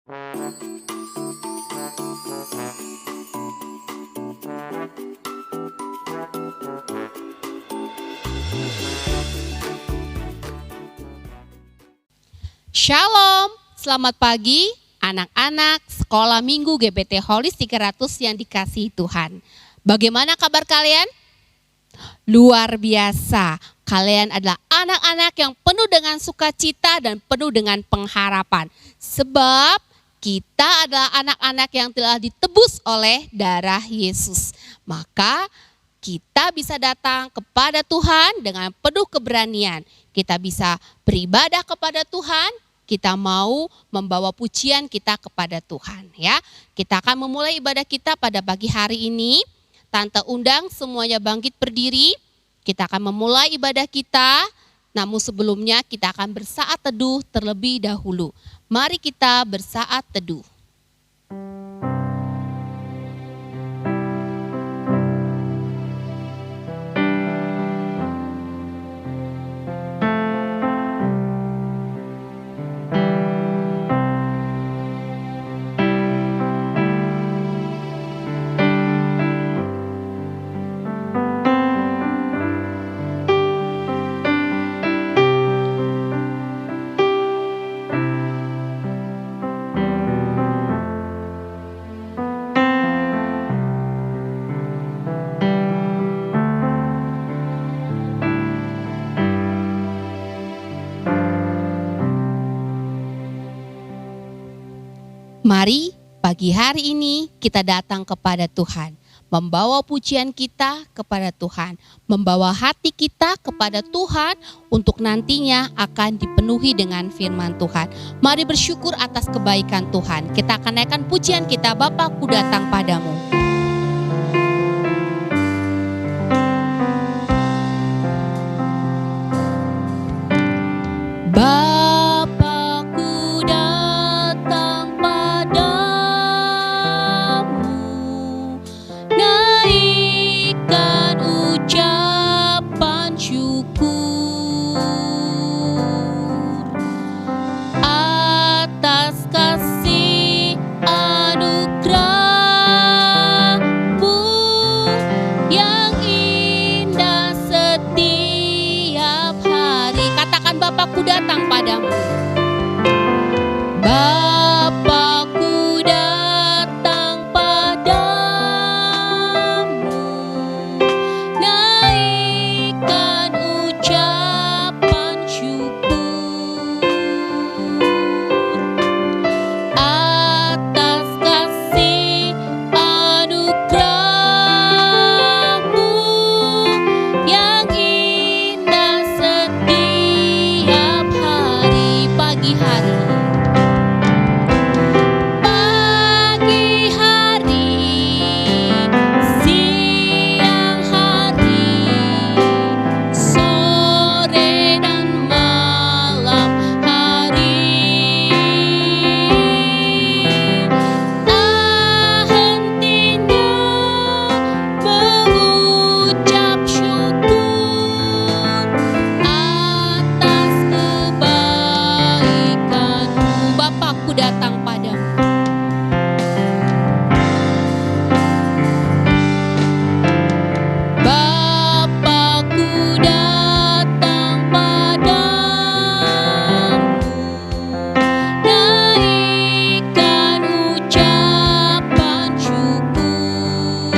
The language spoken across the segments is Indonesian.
Shalom, selamat pagi anak-anak sekolah minggu GPT Holis 300 yang dikasihi Tuhan. Bagaimana kabar kalian? Luar biasa, kalian adalah anak-anak yang penuh dengan sukacita dan penuh dengan pengharapan. Sebab kita adalah anak-anak yang telah ditebus oleh darah Yesus. Maka kita bisa datang kepada Tuhan dengan penuh keberanian. Kita bisa beribadah kepada Tuhan. Kita mau membawa pujian kita kepada Tuhan ya. Kita akan memulai ibadah kita pada pagi hari ini. Tante undang semuanya bangkit berdiri. Kita akan memulai ibadah kita. Namun sebelumnya kita akan bersaat teduh terlebih dahulu. Mari kita bersaat teduh. Mari pagi hari ini kita datang kepada Tuhan, membawa pujian kita kepada Tuhan, membawa hati kita kepada Tuhan untuk nantinya akan dipenuhi dengan firman Tuhan. Mari bersyukur atas kebaikan Tuhan. Kita akan naikkan pujian kita, Bapakku datang padamu. Bapakku datang padamu. Bapakku datang padamu. Naikkan ucapan syukur atas kasih anugerah-Mu yang indah setiap pagi hari. Pagi hari, siang hari, sore dan malam hari. Tak hentinya mengucap syukur atas kebaikan-Mu. Bapakku datang padamu. Bapakku datang padamu. Naikkan ucapan syukur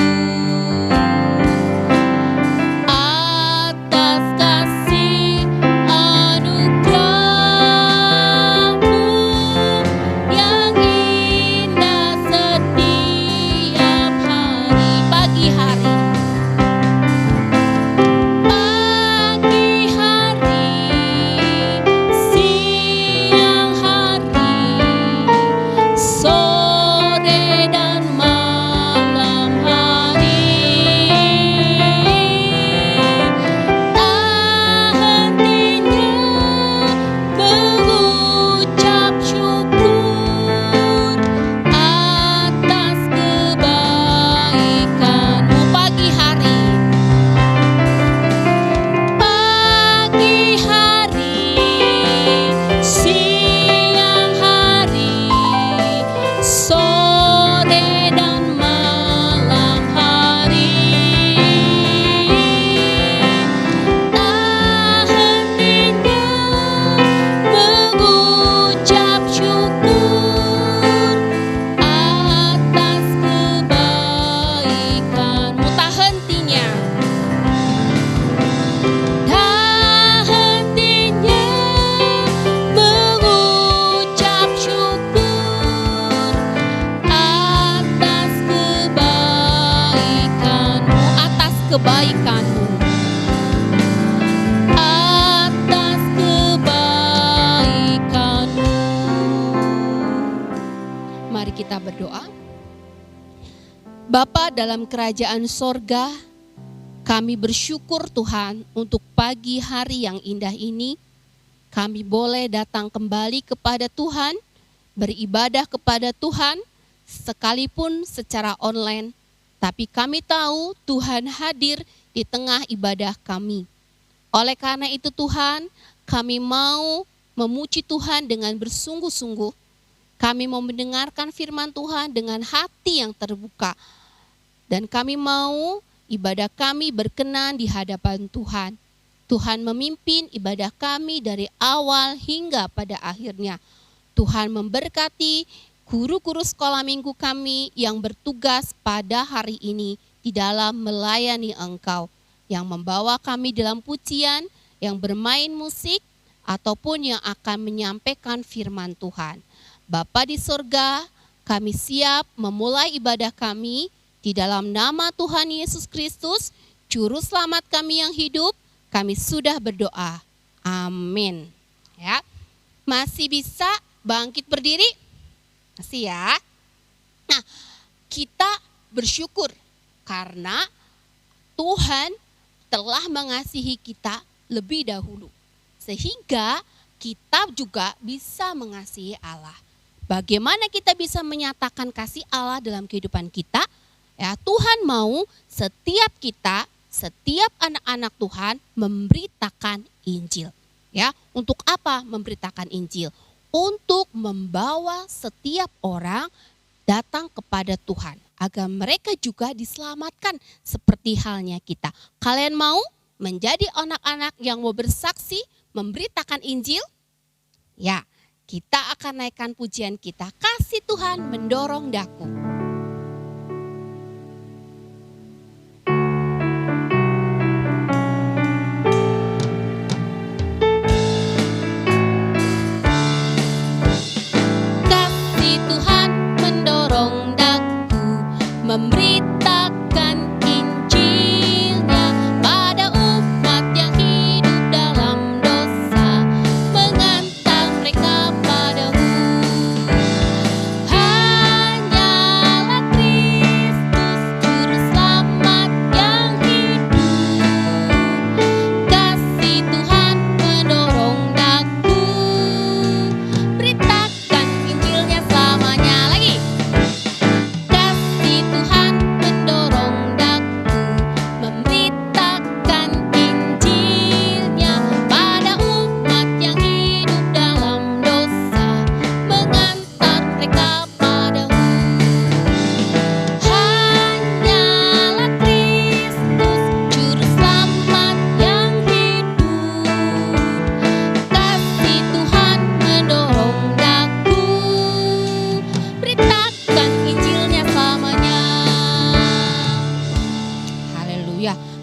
atas kasih anugerah-Mu yang Mari kita berdoa. Bapa dalam kerajaan sorga, kami bersyukur Tuhan untuk pagi hari yang indah ini. Kami boleh datang kembali kepada Tuhan, beribadah kepada Tuhan, sekalipun secara online. Tapi kami tahu Tuhan hadir di tengah ibadah kami. Oleh karena itu Tuhan, kami mau memuji Tuhan dengan bersungguh-sungguh. Kami mau mendengarkan firman Tuhan dengan hati yang terbuka. Dan kami mau ibadah kami berkenan di hadapan Tuhan. Tuhan memimpin ibadah kami dari awal hingga pada akhirnya. Tuhan memberkati guru-guru sekolah minggu kami yang bertugas pada hari ini di dalam melayani Engkau. Yang membawa kami dalam pujian, yang bermain musik, ataupun yang akan menyampaikan firman Tuhan. Bapa di surga, kami siap memulai ibadah kami di dalam nama Tuhan Yesus Kristus, Juru Selamat kami yang hidup. Kami sudah berdoa. Amin. Ya, masih bisa bangkit berdiri? Masih ya. Nah, kita bersyukur karena Tuhan telah mengasihi kita lebih dahulu. Sehingga kita juga bisa mengasihi Allah. Bagaimana kita bisa menyatakan kasih Allah dalam kehidupan kita? Ya, Tuhan mau setiap kita, setiap anak-anak Tuhan memberitakan Injil. Ya, untuk apa memberitakan Injil? Untuk membawa setiap orang datang kepada Tuhan agar mereka juga diselamatkan seperti halnya kita. Kalian mau menjadi anak-anak yang mau bersaksi memberitakan Injil? Ya, kita akan naikkan pujian kita. Kasih Tuhan mendorong daku. Memberitakan Injilnya pada umat yang hidup dalam dosa, mengantar mereka padamu. Hanyalah Kristus Juru Selamat yang hidup. Kasih Tuhan mendorong daku, beritakan Injilnya selamanya. Lagi.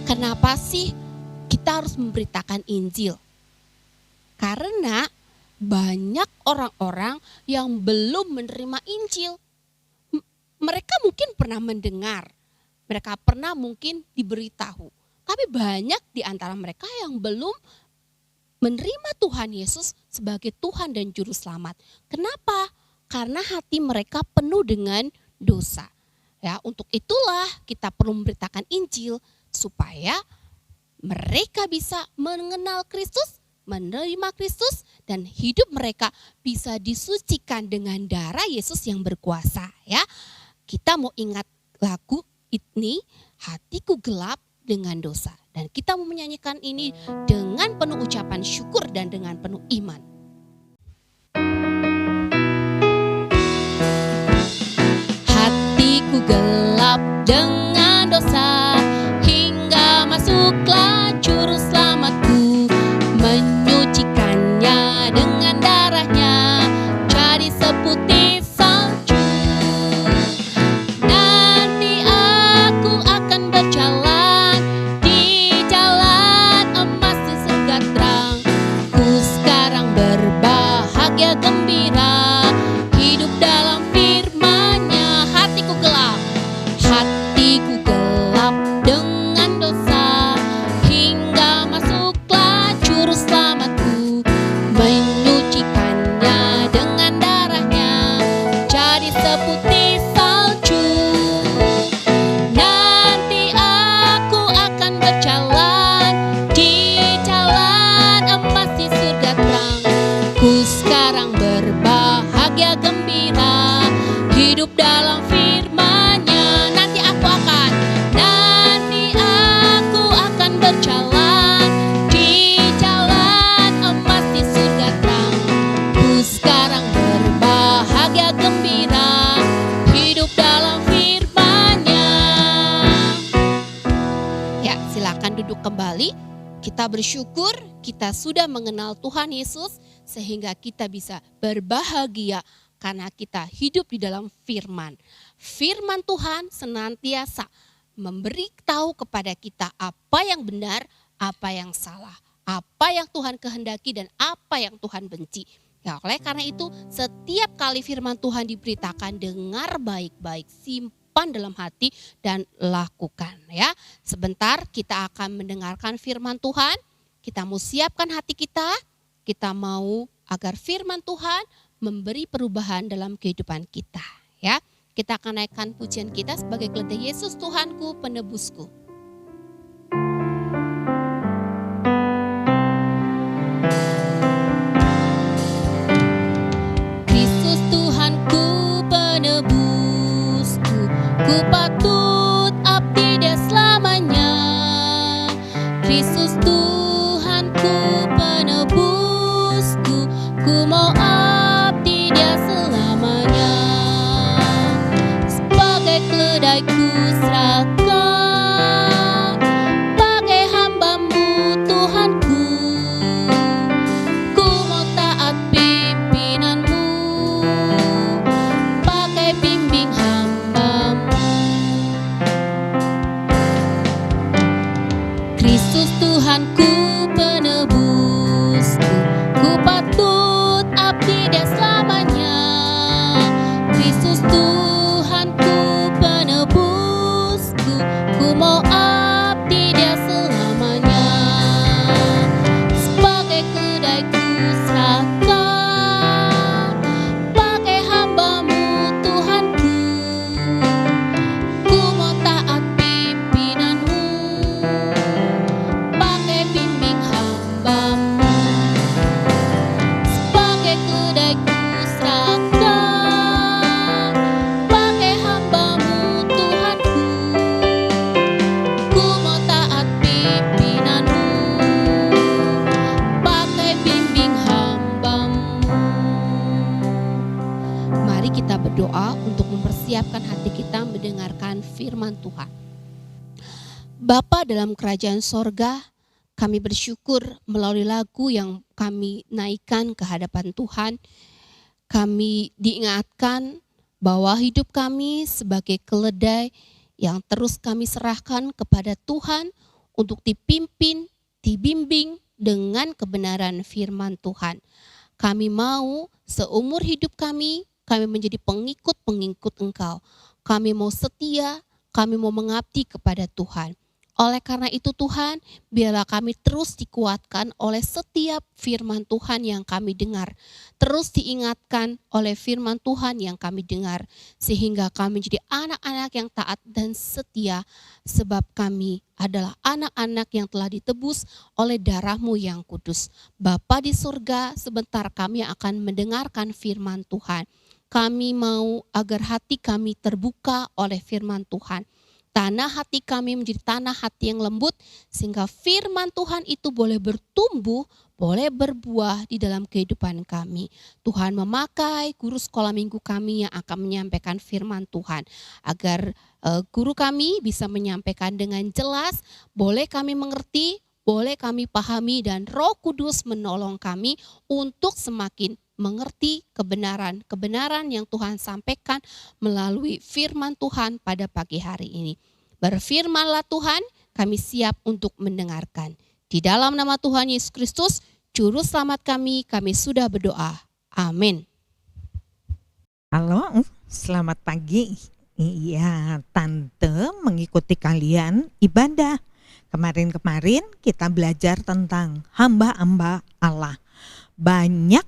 Kenapa sih kita harus memberitakan Injil? Karena banyak orang-orang yang belum menerima Injil. Mereka mungkin pernah mendengar, mereka pernah mungkin diberitahu. Tapi banyak di antara mereka yang belum menerima Tuhan Yesus sebagai Tuhan dan Juru Selamat. Kenapa? Karena hati mereka penuh dengan dosa. Ya, untuk itulah kita perlu memberitakan Injil supaya mereka bisa mengenal Kristus, menerima Kristus, dan hidup mereka bisa disucikan dengan darah Yesus yang berkuasa. Ya, kita mau ingat lagu ini, hatiku gelap dengan dosa, dan kita mau menyanyikan ini dengan penuh ucapan syukur dan dengan penuh iman. Hatiku gelap dengan dosa, masuklah Juru Selamatku, menyucikannya dengan darahnya, jadi seputih salju. Nanti aku akan berjalan di jalan emas di surga terang. Ku sekarang berbahagia gembira, hidup dalam firman-Nya. Hatiku gelap, hatiku pasti seputih salju. Nanti aku akan berjalan di jalan emas di surga terang. Ku sekarang berbahagia gembira, hidup dalam firman-Nya. Nanti aku akan berjalan di jalan emas di surga terang. Ku sekarang berbahagia gembira, hidup dalam firman-Nya. Ya, silakan duduk kembali. Kita bersyukur kita sudah mengenal Tuhan Yesus sehingga kita bisa berbahagia karena kita hidup di dalam firman. Firman Tuhan senantiasa memberi tahu kepada kita apa yang benar, apa yang salah, apa yang Tuhan kehendaki dan apa yang Tuhan benci. Ya, oleh karena itu setiap kali firman Tuhan diberitakan, dengar baik-baik, simpan dalam hati dan lakukan ya. Sebentar kita akan mendengarkan firman Tuhan. Kita mau siapkan hati kita mau agar firman Tuhan memberi perubahan dalam kehidupan kita ya. Kita akan naikkan pujian kita sebagai keledai Yesus Tuhanku penebusku. Kristus Tuhanku penebusku, ku patut abdi dia selamanya. Kristus Tuhanku penebusku, ku mau abdi dia selamanya. Sebagai keledai ku serahkan, bagai hamba-Mu Tuhanku. Ku mau taat pimpinan-Mu, pakai bimbing hamba-Mu. Kristus Tuhanku penebusku, ku patut abdi dia selamanya. Kristus Tuhanku penebusku, ku mau abdi dia selamanya. Sebagai keledai ku serahkan, pakai hamba-Mu Tuhanku. Ku mau taat pimpinan-Mu, pakai bimbing hamba-Mu. Sebagai keledai ku serahkan, pakai hamba-Mu Tuhanku. Ku mau taat pimpinan-Mu, pakai bimbing hamba-Mu. Mari kita berdoa untuk mempersiapkan hati kita mendengarkan firman Tuhan. Bapa dalam kerajaan sorga, kami bersyukur melalui lagu yang kami naikkan ke hadapan Tuhan. Kami diingatkan bahwa hidup kami sebagai keledai yang terus kami serahkan kepada Tuhan untuk dipimpin, dibimbing dengan kebenaran firman Tuhan. Kami mau seumur hidup kami menjadi pengikut-pengikut Engkau. Kami mau setia, kami mau mengabdi kepada Tuhan. Oleh karena itu Tuhan, biarlah kami terus dikuatkan oleh setiap firman Tuhan yang kami dengar. Terus diingatkan oleh firman Tuhan yang kami dengar. Sehingga kami menjadi anak-anak yang taat dan setia. Sebab kami adalah anak-anak yang telah ditebus oleh darah-Mu yang kudus. Bapa di surga, sebentar kami akan mendengarkan firman Tuhan. Kami mau agar hati kami terbuka oleh firman Tuhan. Tanah hati kami menjadi tanah hati yang lembut sehingga firman Tuhan itu boleh bertumbuh, boleh berbuah di dalam kehidupan kami. Tuhan memakai guru sekolah minggu kami yang akan menyampaikan firman Tuhan. Agar guru kami bisa menyampaikan dengan jelas, boleh kami mengerti, boleh kami pahami dan Roh Kudus menolong kami untuk semakin mengerti kebenaran yang Tuhan sampaikan melalui firman Tuhan pada pagi hari ini. Berfirmanlah Tuhan, kami siap untuk mendengarkan. Di dalam nama Tuhan Yesus Kristus, Juru Selamat kami sudah berdoa. Amin. Halo, selamat pagi. Iya, Tante mengikuti kalian ibadah. Kemarin kita belajar tentang hamba-hamba Allah. Banyak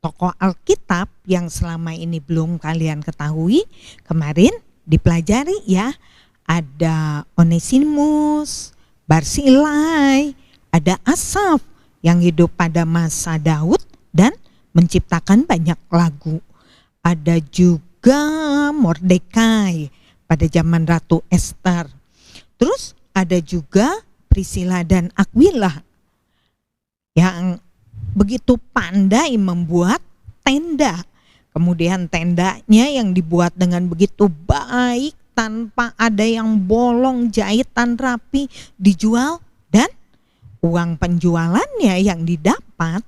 tokoh Alkitab yang selama ini belum kalian ketahui, kemarin dipelajari ya. Ada Onesimus, Barsilai, ada Asaf yang hidup pada masa Daud dan menciptakan banyak lagu. Ada juga Mordekai pada zaman Ratu Esther. Terus ada juga Priscilla dan Aquila yang begitu pandai membuat tenda. Kemudian tendanya yang dibuat dengan begitu baik, tanpa ada yang bolong, jahitan rapi, dijual, dan uang penjualannya yang didapat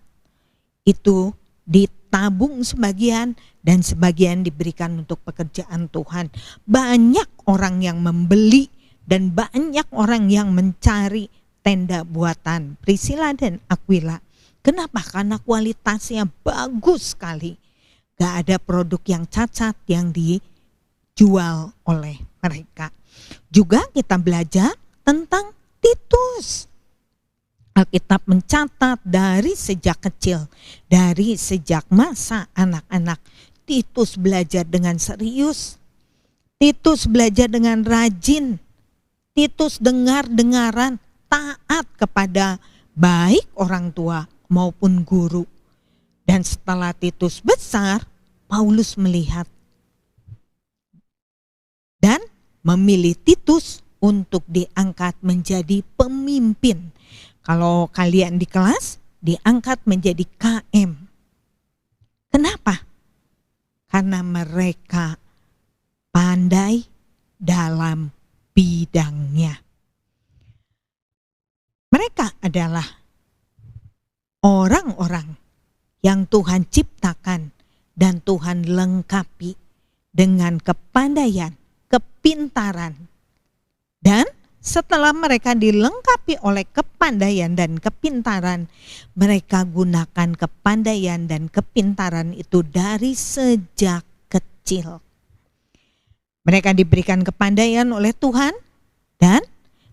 itu ditabung sebagian dan sebagian diberikan untuk pekerjaan Tuhan. Banyak orang yang membeli dan banyak orang yang mencari tenda buatan Priscilla dan Aquila. Kenapa? Karena kualitasnya bagus sekali. Gak ada produk yang cacat yang dijual oleh mereka. Juga kita belajar tentang Titus. Alkitab mencatat dari sejak kecil, dari sejak masa anak-anak, Titus belajar dengan serius. Titus belajar dengan rajin. Titus dengar-dengaran, taat kepada baik orang tua maupun guru. Dan setelah Titus besar, Paulus melihat dan memilih Titus untuk diangkat menjadi pemimpin. Kalau kalian di kelas, diangkat menjadi KM. Kenapa? Karena mereka pandai dalam bidangnya. Mereka adalah orang-orang yang Tuhan ciptakan dan Tuhan lengkapi dengan kepandaian, kepintaran. Dan setelah mereka dilengkapi oleh kepandaian dan kepintaran, mereka gunakan kepandaian dan kepintaran itu dari sejak kecil. Mereka diberikan kepandaian oleh Tuhan dan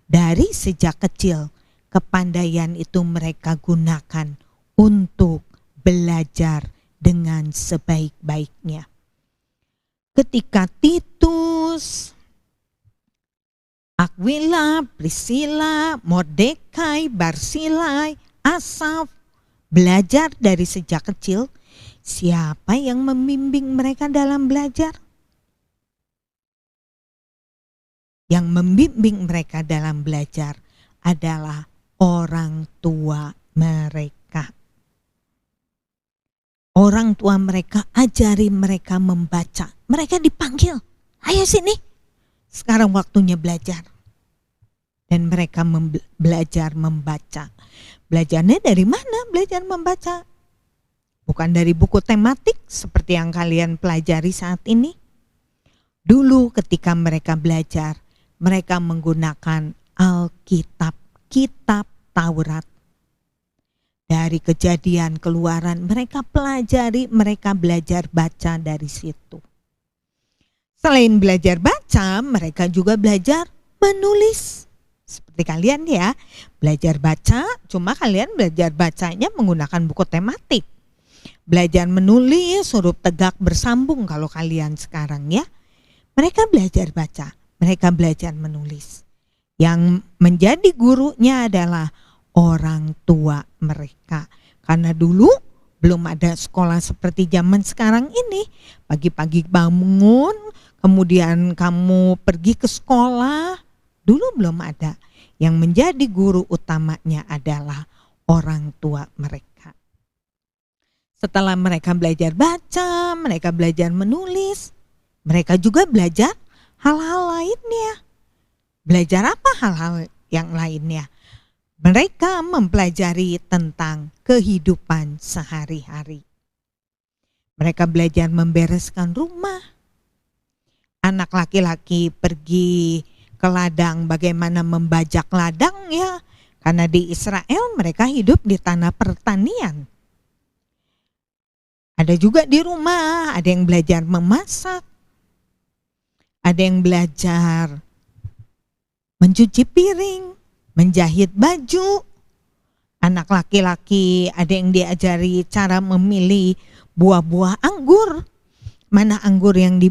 dari sejak kecil kepandaian itu mereka gunakan untuk belajar dengan sebaik-baiknya. Ketika Titus, Aquila, Priscilla, Mordekai, Barsilai, Asaf belajar dari sejak kecil, siapa yang membimbing mereka dalam belajar? Yang membimbing mereka dalam belajar adalah orang tua mereka. Orang tua mereka ajari mereka membaca. Mereka dipanggil, ayo sini, sekarang waktunya belajar. Dan mereka belajar membaca. Belajarnya dari mana belajar membaca? Bukan dari buku tematik seperti yang kalian pelajari saat ini. Dulu ketika mereka belajar, mereka menggunakan Alkitab, kitab Taurat. Dari Kejadian, Keluaran, mereka pelajari, mereka belajar baca dari situ. Selain belajar baca, mereka juga belajar menulis. Seperti kalian ya, belajar baca, cuma kalian belajar bacanya menggunakan buku tematik. Belajar menulis, huruf tegak bersambung kalau kalian sekarang ya. Mereka belajar baca, mereka belajar menulis. Yang menjadi gurunya adalah orang tua mereka. Karena dulu belum ada sekolah seperti zaman sekarang ini. Pagi-pagi bangun, kemudian kamu pergi ke sekolah. Dulu belum ada. Yang menjadi guru utamanya adalah orang tua mereka. Setelah mereka belajar baca, mereka belajar menulis, mereka juga belajar hal-hal lainnya. Belajar apa hal-hal yang lainnya? Mereka mempelajari tentang kehidupan sehari-hari. Mereka belajar membereskan rumah. Anak laki-laki pergi ke ladang, bagaimana membajak ladang ya. Karena di Israel mereka hidup di tanah pertanian. Ada juga di rumah, ada yang belajar memasak. Ada yang belajar mencuci piring, menjahit baju. Anak laki-laki ada yang diajari cara memilih buah-buah anggur. Mana anggur yang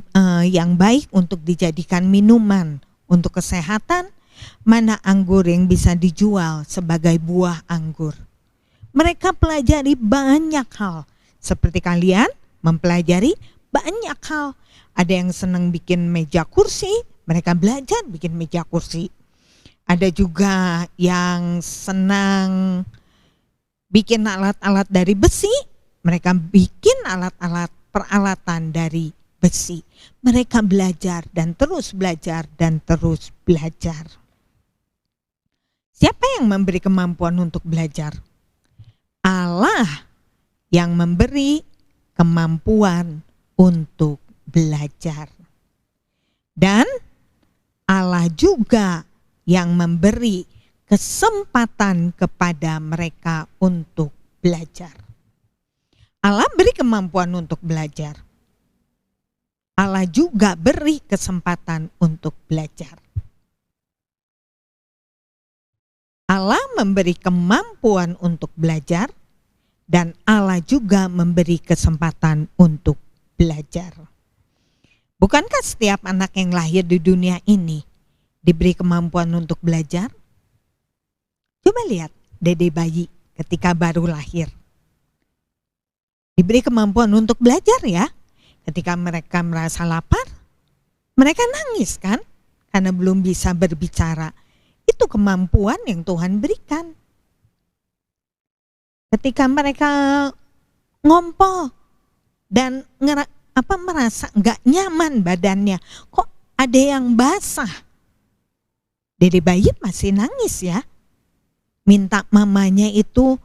baik untuk dijadikan minuman untuk kesehatan, mana anggur yang bisa dijual sebagai buah anggur. Mereka pelajari banyak hal, seperti kalian mempelajari banyak hal. Ada yang senang bikin meja kursi, mereka belajar bikin meja kursi. Ada juga yang senang bikin alat-alat dari besi, mereka bikin alat-alat peralatan dari besi. Mereka belajar dan terus belajar dan terus belajar. Siapa yang memberi kemampuan untuk belajar? Allah yang memberi kemampuan untuk belajar. Dan Allah juga yang memberi kesempatan kepada mereka untuk belajar. Allah beri kemampuan untuk belajar. Allah juga beri kesempatan untuk belajar. Allah memberi kemampuan untuk belajar dan Allah juga memberi kesempatan untuk belajar. Bukankah setiap anak yang lahir di dunia ini diberi kemampuan untuk belajar? Coba lihat dede bayi ketika baru lahir. Diberi kemampuan untuk belajar ya. Ketika mereka merasa lapar, mereka nangis kan? Karena belum bisa berbicara. Itu kemampuan yang Tuhan berikan. Ketika mereka ngompol dan merasa nggak nyaman badannya, kok ada yang basah? Dede bayi masih nangis ya. Minta mamanya itu,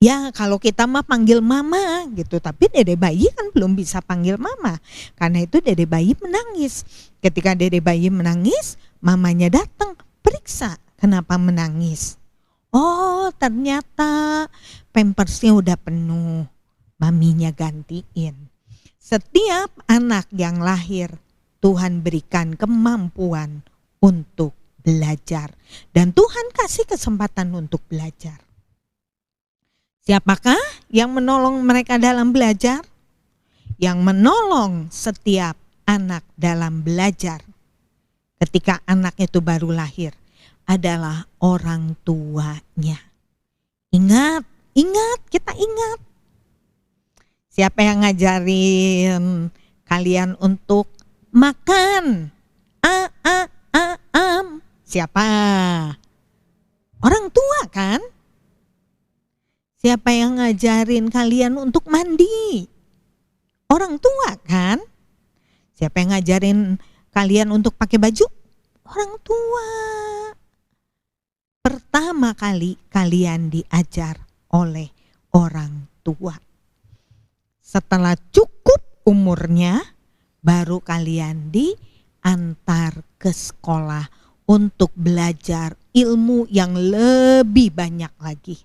ya kalau kita mah panggil mama gitu, tapi dede bayi kan belum bisa panggil mama. Karena itu dede bayi menangis. Ketika dede bayi menangis, mamanya datang, periksa kenapa menangis. Oh, ternyata pampersnya udah penuh, maminya gantiin. Setiap anak yang lahir, Tuhan berikan kemampuan untuk belajar. Dan Tuhan kasih kesempatan untuk belajar. Siapakah yang menolong mereka dalam belajar? Yang menolong setiap anak dalam belajar ketika anak itu baru lahir adalah orang tuanya. Ingat, kita ingat. Siapa yang ngajarin kalian untuk makan? Siapa? Orang tua kan? Siapa yang ngajarin kalian untuk mandi? Orang tua kan? Siapa yang ngajarin kalian untuk pakai baju? Orang tua. Pertama kali kalian diajar oleh orang tua. Setelah cukup umurnya, baru kalian diantar ke sekolah untuk belajar ilmu yang lebih banyak lagi.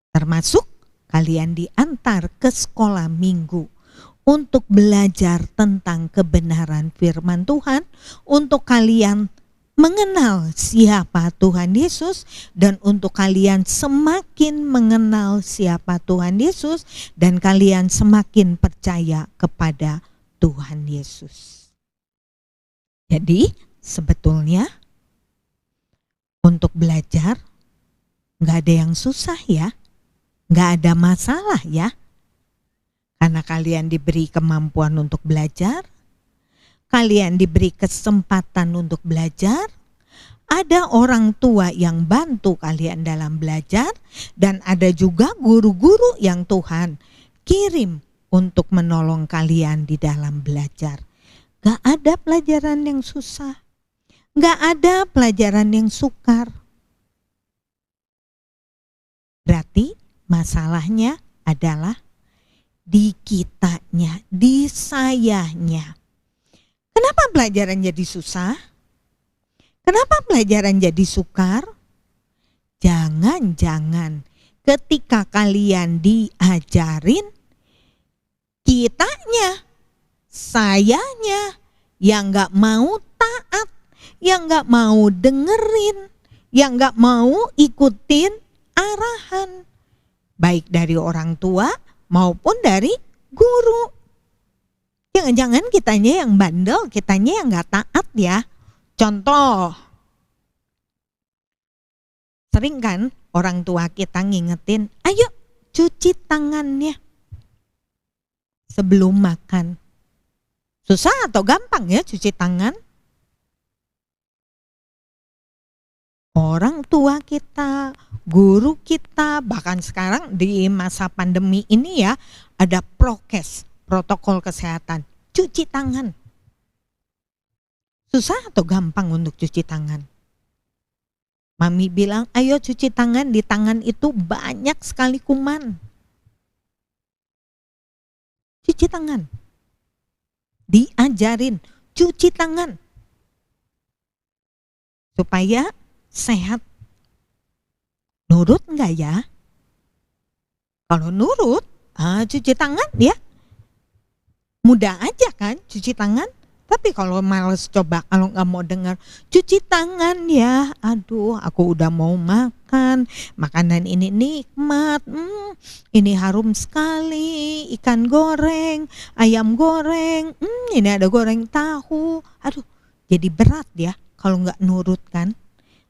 Termasuk kalian diantar ke sekolah minggu untuk belajar tentang kebenaran firman Tuhan, untuk kalian mengenal siapa Tuhan Yesus, dan untuk kalian semakin mengenal siapa Tuhan Yesus, dan kalian semakin percaya kepada Tuhan Yesus. Jadi sebetulnya untuk belajar gak ada yang susah ya, gak ada masalah ya. Karena kalian diberi kemampuan untuk belajar, kalian diberi kesempatan untuk belajar, ada orang tua yang bantu kalian dalam belajar, dan ada juga guru-guru yang Tuhan kirim untuk menolong kalian di dalam belajar. Gak ada pelajaran yang susah, gak ada pelajaran yang sukar. Berarti masalahnya adalah di kitanya, di sayanya. Kenapa pelajaran jadi susah? Kenapa pelajaran jadi sukar? Jangan-jangan ketika kalian diajarin, kitanya, sayanya yang gak mau taat, yang gak mau dengerin, yang gak mau ikutin arahan. Baik dari orang tua maupun dari guru. Jangan-jangan kitanya yang bandel, kitanya yang gak taat ya. Contoh, sering kan orang tua kita ngingetin, ayo cuci tangannya sebelum makan. Susah atau gampang ya cuci tangan? Orang tua kita, guru kita, bahkan sekarang di masa pandemi ini ya, ada prokes, protokol kesehatan, cuci tangan. Susah atau gampang untuk cuci tangan? Mami bilang, ayo cuci tangan, di tangan itu banyak sekali kuman. Cuci tangan. Diajarin, cuci tangan. Supaya sehat. Nurut enggak ya? Kalau nurut, cuci tangan ya. Mudah aja kan cuci tangan. Tapi kalau males coba, kalau nggak mau dengar, cuci tangan ya. Aduh, aku udah mau makan. Makanan ini nikmat. Ini harum sekali. Ikan goreng, ayam goreng. Ini ada goreng tahu. Aduh, jadi berat ya kalau nggak nurut kan.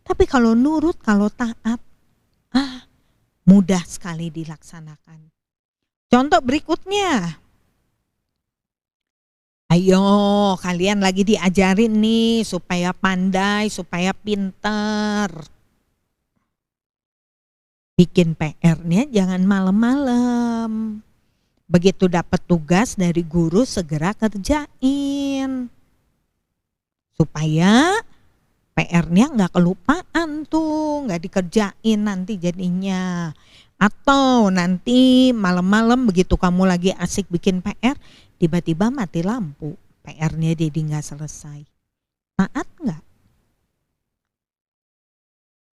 Tapi kalau nurut, kalau taat, mudah sekali dilaksanakan. Contoh berikutnya. Ayo, kalian lagi diajarin nih supaya pandai, supaya pinter. Bikin PR-nya jangan malam-malam. Begitu dapat tugas dari guru segera kerjain. Supaya PR-nya nggak kelupaan tuh, nggak dikerjain nanti jadinya. Atau nanti malam-malam begitu kamu lagi asik bikin PR, tiba-tiba mati lampu, PR-nya jadi nggak selesai. Taat nggak?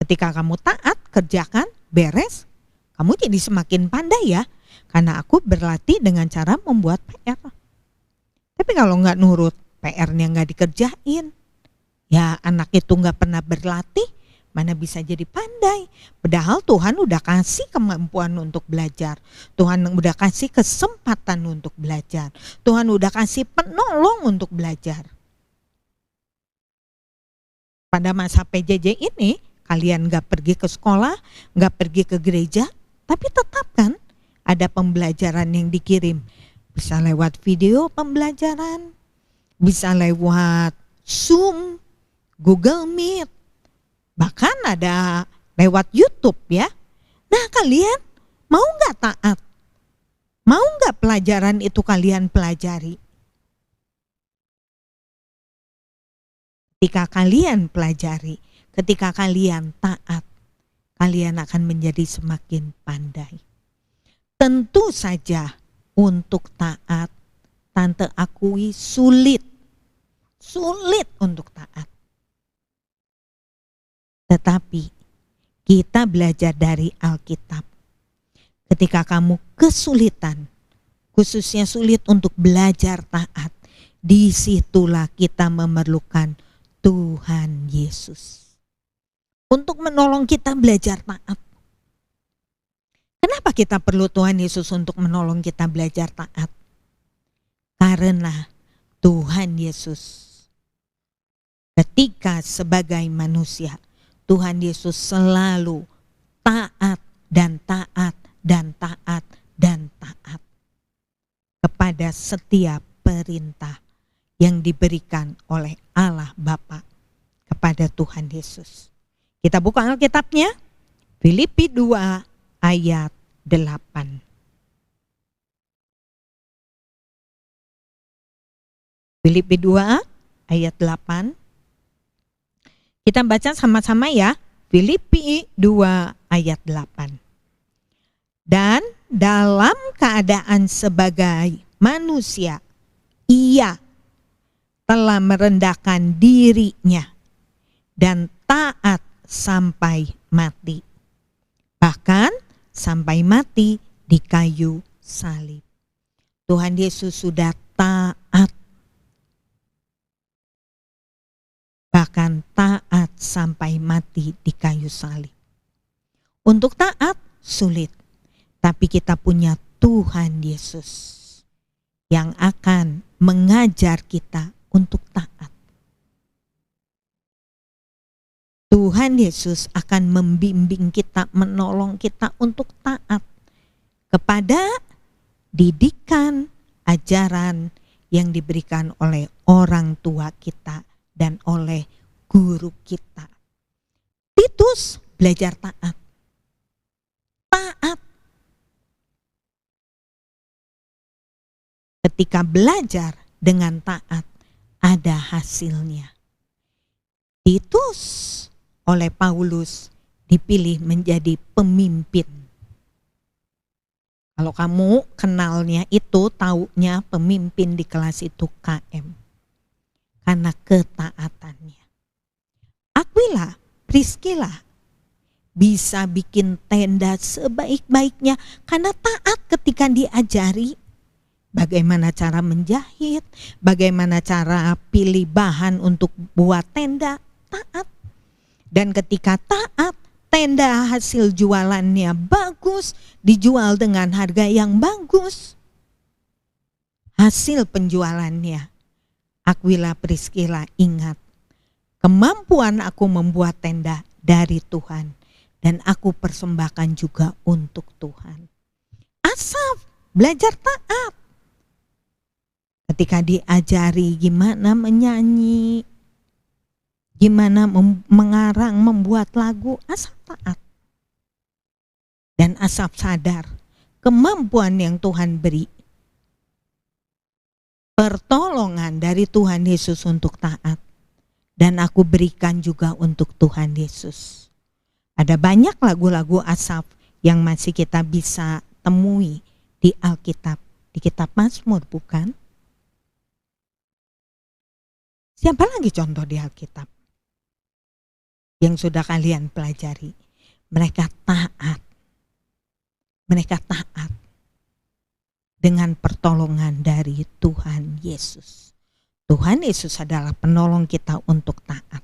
Ketika kamu taat, kerjakan, beres, kamu jadi semakin pandai ya. Karena aku berlatih dengan cara membuat PR. Tapi kalau nggak nurut, PR-nya nggak dikerjain, ya anak itu nggak pernah berlatih, mana bisa jadi pandai. Padahal Tuhan udah kasih kemampuan untuk belajar. Tuhan udah kasih kesempatan untuk belajar. Tuhan udah kasih penolong untuk belajar. Pada masa PJJ ini, kalian gak pergi ke sekolah, gak pergi ke gereja, tapi tetap kan ada pembelajaran yang dikirim. Bisa lewat video pembelajaran, bisa lewat Zoom, Google Meet, bahkan ada lewat YouTube ya. Nah kalian mau gak taat? Mau gak pelajaran itu kalian pelajari? Ketika kalian pelajari, ketika kalian taat, kalian akan menjadi semakin pandai. Tentu saja untuk taat, tante akui sulit untuk taat. Tetapi kita belajar dari Alkitab. Ketika kamu kesulitan, khususnya sulit untuk belajar taat, disitulah kita memerlukan Tuhan Yesus untuk menolong kita belajar taat. Kenapa kita perlu Tuhan Yesus untuk menolong kita belajar taat? Karena Tuhan Yesus ketika sebagai manusia, Tuhan Yesus selalu taat dan taat dan taat dan taat kepada setiap perintah yang diberikan oleh Allah Bapa kepada Tuhan Yesus. Kita buka Alkitabnya, Filipi 2 ayat 8. Filipi 2 ayat 8. Kita baca sama-sama ya, Filipi 2 ayat 8. Dan dalam keadaan sebagai manusia, ia telah merendahkan dirinya dan taat sampai mati. Bahkan sampai mati di kayu salib. Tuhan Yesus sudah taat. Bahkan taat sampai mati di kayu salib. Untuk taat sulit, tapi kita punya Tuhan Yesus yang akan mengajar kita untuk taat. Tuhan Yesus akan membimbing kita, menolong kita untuk taat kepada didikan, ajaran yang diberikan oleh orang tua kita dan oleh guru kita. Titus belajar taat. Taat. Ketika belajar dengan taat, ada hasilnya. Titus oleh Paulus dipilih menjadi pemimpin. Kalau kamu kenalnya itu, taunya pemimpin di kelas itu KM. Karena ketaatannya. Aquila, Priscilla bisa bikin tenda sebaik-baiknya karena taat ketika diajari bagaimana cara menjahit, bagaimana cara pilih bahan untuk buat tenda, taat. Dan ketika taat, tenda hasil jualannya bagus, dijual dengan harga yang bagus. Hasil penjualannya, Aquila Priscilla ingat, kemampuan aku membuat tenda dari Tuhan dan aku persembahkan juga untuk Tuhan. Asaf belajar taat. Ketika diajari gimana menyanyi, gimana mengarang, membuat lagu, Asaf taat. Dan Asaf sadar kemampuan yang Tuhan beri, pertolongan dari Tuhan Yesus untuk taat. Dan aku berikan juga untuk Tuhan Yesus. Ada banyak lagu-lagu Asaf yang masih kita bisa temui di Alkitab, di kitab Mazmur, bukan? Siapa lagi contoh di Alkitab yang sudah kalian pelajari? Mereka taat. Mereka taat dengan pertolongan dari Tuhan Yesus. Tuhan Yesus adalah penolong kita untuk taat.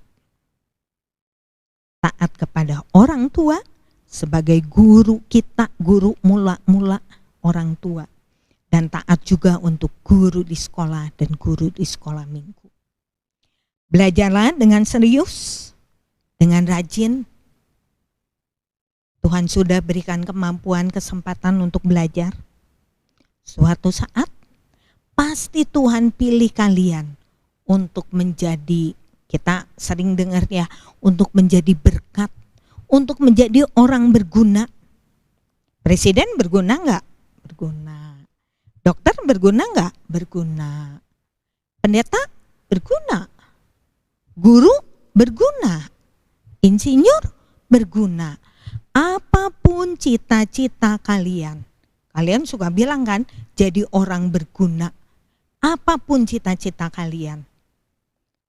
Taat kepada orang tua sebagai guru kita, guru mula-mula orang tua. Dan taat juga untuk guru di sekolah dan guru di sekolah minggu. Belajarlah dengan serius, dengan rajin. Tuhan sudah berikan kemampuan, kesempatan untuk belajar. Suatu saat pasti Tuhan pilih kalian untuk menjadi, kita sering dengar ya, untuk menjadi berkat, untuk menjadi orang berguna. Presiden berguna enggak? Berguna. Dokter berguna enggak? Berguna. Pendeta berguna. Guru berguna. Insinyur berguna. Apapun cita-cita kalian. Kalian suka bilang kan, jadi orang berguna. Apapun cita-cita kalian.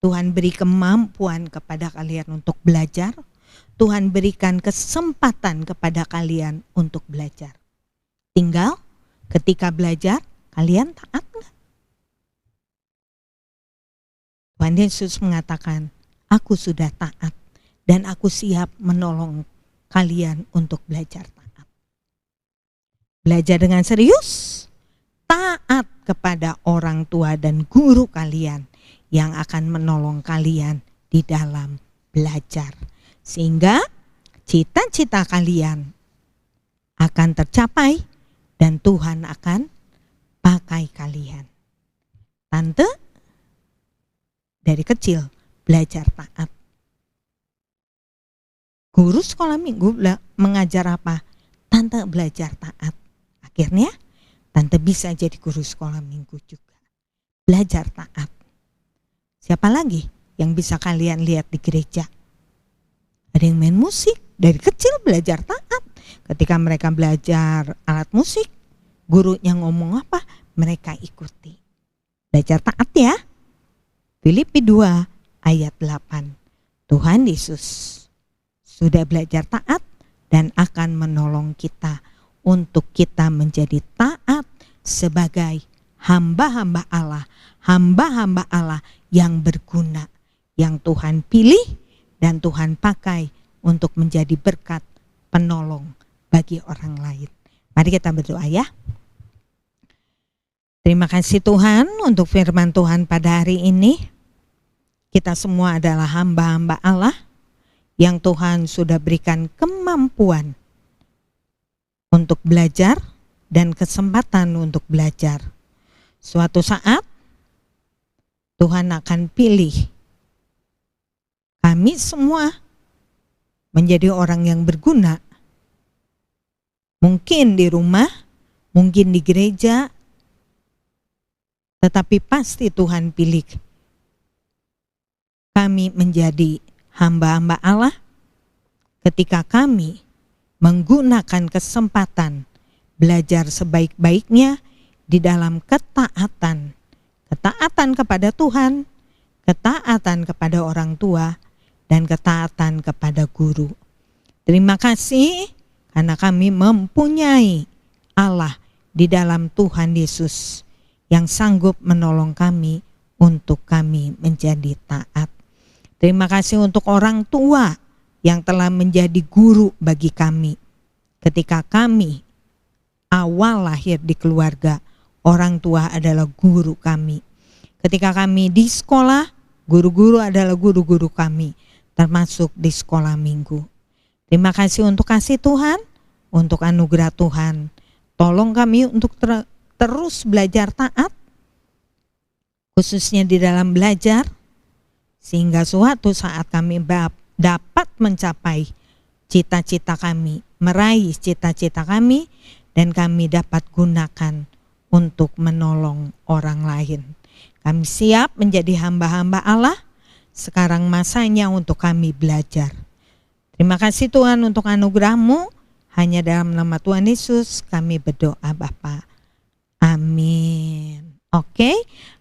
Tuhan beri kemampuan kepada kalian untuk belajar. Tuhan berikan kesempatan kepada kalian untuk belajar. Tinggal ketika belajar, kalian taat enggak? Tuhan Yesus mengatakan, aku sudah taat dan aku siap menolong kalian untuk belajar taat. Belajar dengan serius, taat kepada orang tua dan guru kalian yang akan menolong kalian di dalam belajar. Sehingga cita-cita kalian akan tercapai dan Tuhan akan pakai kalian. Tante dari kecil belajar taat. Guru sekolah minggu mengajar apa? Tante belajar taat. Akhirnya tante bisa jadi guru sekolah minggu juga. Belajar taat. Siapa lagi yang bisa kalian lihat di gereja? Ada yang main musik, dari kecil belajar taat. Ketika mereka belajar alat musik, gurunya ngomong apa, mereka ikuti. Belajar taat ya. Filipi 2 ayat 8. Tuhan Yesus sudah belajar taat dan akan menolong kita untuk kita menjadi taat sebagai hamba-hamba Allah yang berguna, yang Tuhan pilih dan Tuhan pakai untuk menjadi berkat, penolong bagi orang lain. Mari kita berdoa ya. Terima kasih Tuhan untuk firman Tuhan pada hari ini. Kita semua adalah hamba-hamba Allah yang Tuhan sudah berikan kemampuan untuk belajar dan kesempatan untuk belajar. Suatu saat Tuhan akan pilih kami semua menjadi orang yang berguna. Mungkin di rumah, mungkin di gereja, tetapi pasti Tuhan pilih kami menjadi hamba-hamba Allah ketika kami menggunakan kesempatan belajar sebaik-baiknya di dalam ketaatan. Ketaatan kepada Tuhan, ketaatan kepada orang tua, dan ketaatan kepada guru. Terima kasih karena kami mempunyai Allah di dalam Tuhan Yesus yang sanggup menolong kami untuk kami menjadi taat. Terima kasih untuk orang tua yang telah menjadi guru bagi kami. Ketika kami awal lahir di keluarga, orang tua adalah guru kami. Ketika kami di sekolah, guru-guru adalah guru-guru kami, termasuk di sekolah minggu. Terima kasih untuk kasih Tuhan, untuk anugerah Tuhan. Tolong kami untuk terus belajar taat, khususnya di dalam belajar, sehingga suatu saat kami dapat mencapai cita-cita kami, meraih cita-cita kami, dan kami dapat gunakan untuk menolong orang lain. Kami siap menjadi hamba-hamba Allah, sekarang masanya untuk kami belajar. Terima kasih Tuhan untuk anugerah-Mu, hanya dalam nama Tuhan Yesus kami berdoa Bapa. Amin. Oke,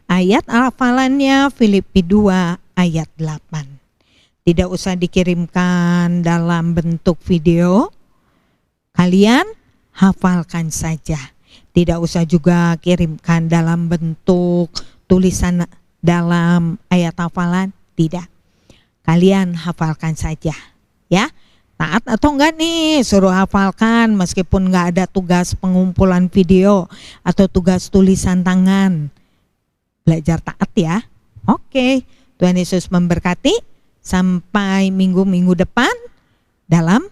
ayat hafalannya Filipi 2 ayat 8. Tidak usah dikirimkan dalam bentuk video, kalian hafalkan saja. Tidak usah juga kirimkan dalam bentuk tulisan dalam ayat hafalan, tidak. Kalian hafalkan saja, ya. Taat atau enggak nih, suruh hafalkan meskipun enggak ada tugas pengumpulan video atau tugas tulisan tangan. Belajar taat ya. Oke, Tuhan Yesus memberkati. Sampai minggu-minggu depan dalam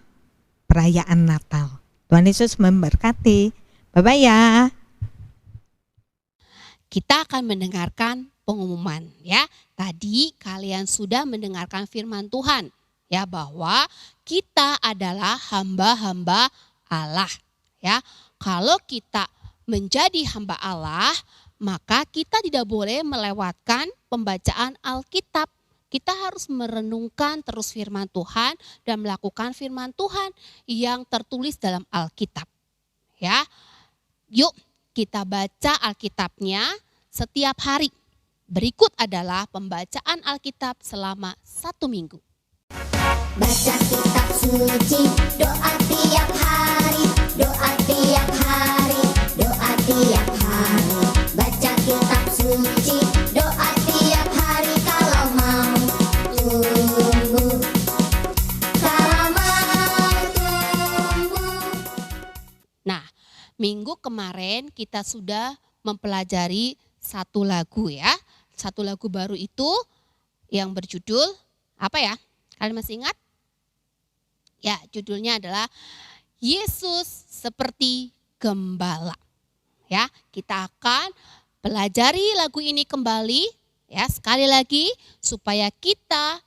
perayaan Natal. Tuhan Yesus memberkati. Bye-bye ya. Kita akan mendengarkan pengumuman ya. Tadi kalian sudah mendengarkan firman Tuhan ya, bahwa kita adalah hamba-hamba Allah ya. Kalau kita menjadi hamba Allah, maka kita tidak boleh melewatkan pembacaan Alkitab. Kita harus merenungkan terus firman Tuhan dan melakukan firman Tuhan yang tertulis dalam Alkitab. Ya. Yuk kita baca Alkitabnya setiap hari. Berikut adalah pembacaan Alkitab selama 1 minggu. Baca kitab suci, doa tiap hari, doa tiap hari, doa tiap hari. Baca kitab suci, doa tiap hari kalau mau tumbuh, kalau mau tumbuh. Nah, minggu kemarin kita sudah mempelajari satu lagu ya. Satu lagu baru itu yang berjudul apa ya? Kalian masih ingat? Ya, judulnya adalah Yesus seperti Gembala. Ya, kita akan pelajari lagu ini kembali ya, sekali lagi supaya kita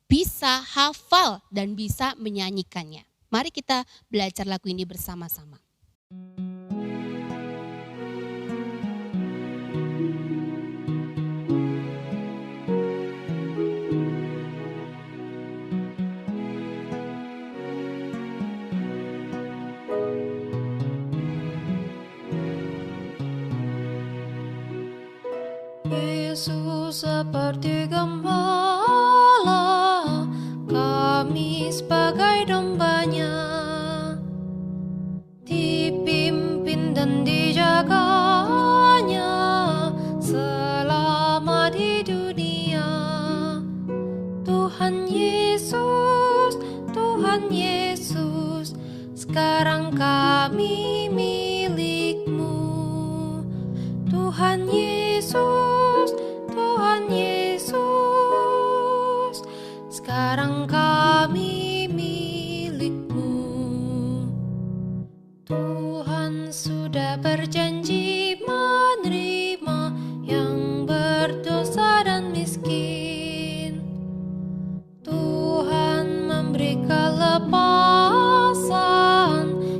bisa hafal dan bisa menyanyikannya. Mari kita belajar lagu ini bersama-sama. Yesus seperti gembala, kami sebagai dombanya, dipimpin dan dijaganya selama di dunia. Tuhan Yesus, sekarang kami milik-Mu. Tuhan Yesus, Tuhan Yesus, sekarang kami milik-Mu. Tuhan sudah berjanji menerima yang berdosa dan miskin. Tuhan memberi kelepasan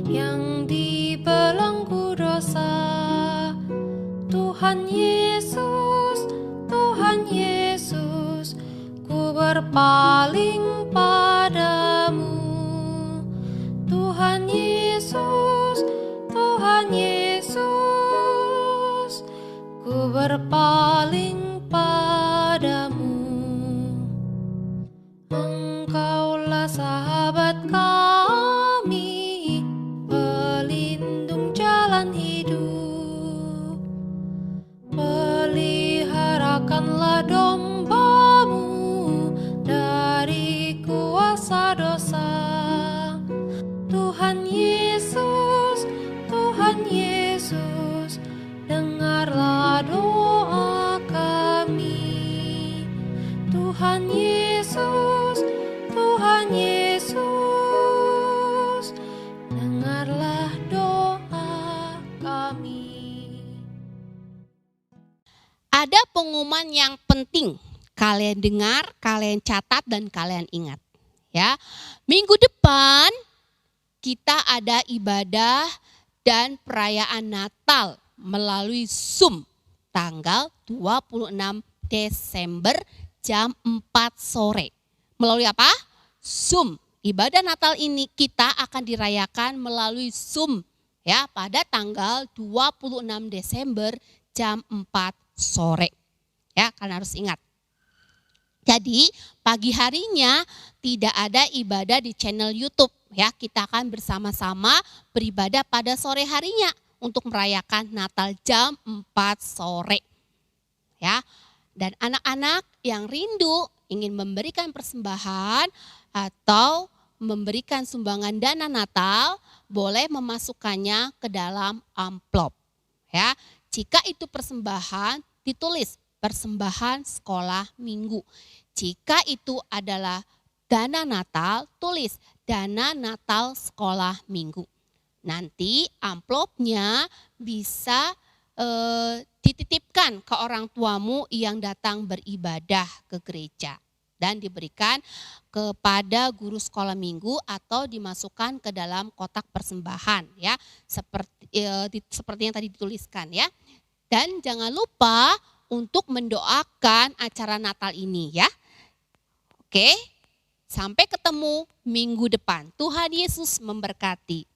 yang dibelenggu dosa. Tuhan Yesus, Tuhan Yesus, ku berpaling padamu. Tuhan Yesus, Tuhan Yesus, ku berpaling padamu. Engkaulah sahabat kami, pelindung jalan hidup. Peliharakanlah domba-Mu dari kuasa dosa. Tuhan Yesus, Tuhan Yesus, dengarlah doa kami. Tuhan Yesus, Tuhan Yesus, dengarlah doa kami. Ada pengumuman yang penting kalian dengar, kalian catat dan kalian ingat. Ya, minggu depan kita ada ibadah dan perayaan Natal melalui Zoom tanggal 26 Desember jam 4 sore. Melalui apa? Zoom. Ibadah Natal ini kita akan dirayakan melalui Zoom ya pada tanggal 26 Desember jam 4 sore. Ya, kalian harus ingat. Jadi pagi harinya tidak ada ibadah di channel YouTube ya. Kita akan bersama-sama beribadah pada sore harinya untuk merayakan Natal jam 4 sore. Ya. Dan anak-anak yang rindu ingin memberikan persembahan atau memberikan sumbangan dana Natal, boleh memasukkannya ke dalam amplop. Ya. Jika itu persembahan, ditulis persembahan sekolah minggu. Jika itu adalah dana Natal, tulis dana Natal sekolah minggu. Nanti amplopnya bisa dititipkan ke orang tuamu yang datang beribadah ke gereja. Dan diberikan kepada guru sekolah minggu atau dimasukkan ke dalam kotak persembahan ya. Seperti yang tadi dituliskan ya. Dan jangan lupa untuk mendoakan acara Natal ini ya. Oke, sampai ketemu minggu depan. Tuhan Yesus memberkati.